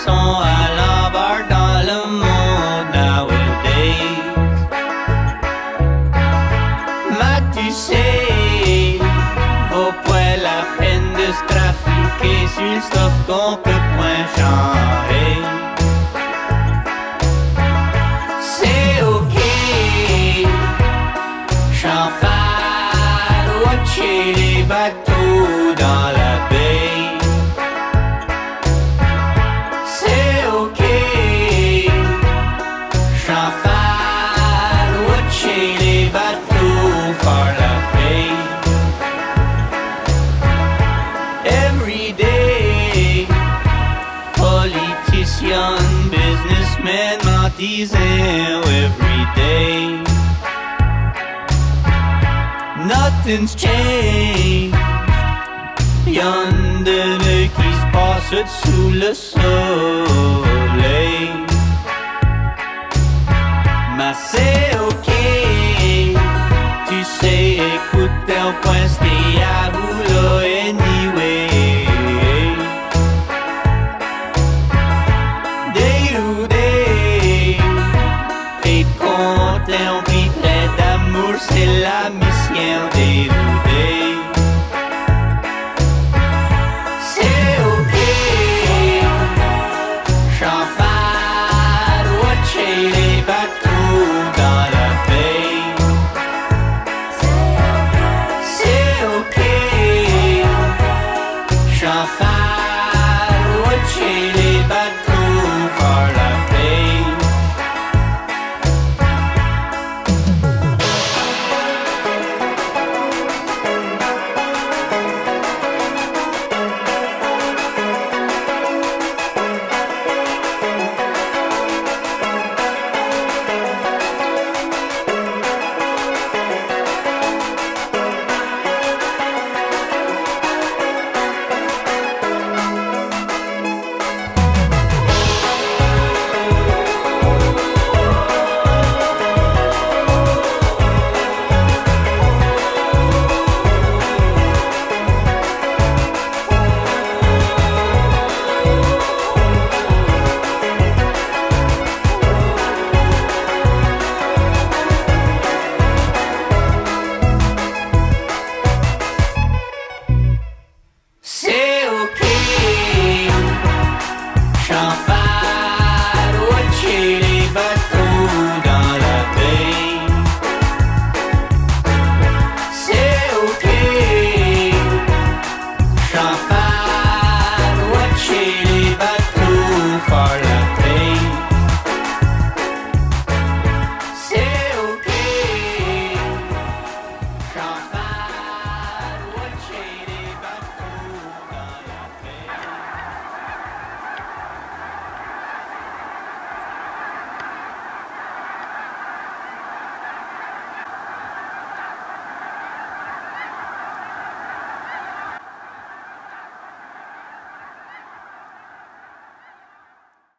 sont à l'envers dans le monde nowadays. Mais tu sais, vaut pas la peine de se trafiquer sur le stuff qu'on peut point changer. C'est ok, j'en fais watcher les bateaux dans la baie. C'est ok, j'en fais watcher les bateaux faire la paix. Every day, politician, businessman m'en disant every day. Nothing's changed. Y'en de qui se passe sous le soleil. Mais c'est ok, tu sais, écoute, au point stay à boulot anyway. Day to day, et content, puis plein d'amour, c'est la mission day to day. C'est ok, j'en fais watcher les bateaux dans la baie. C'est ok, j'en fais watcher les bateaux faire la paix. C'est ok, j'en fais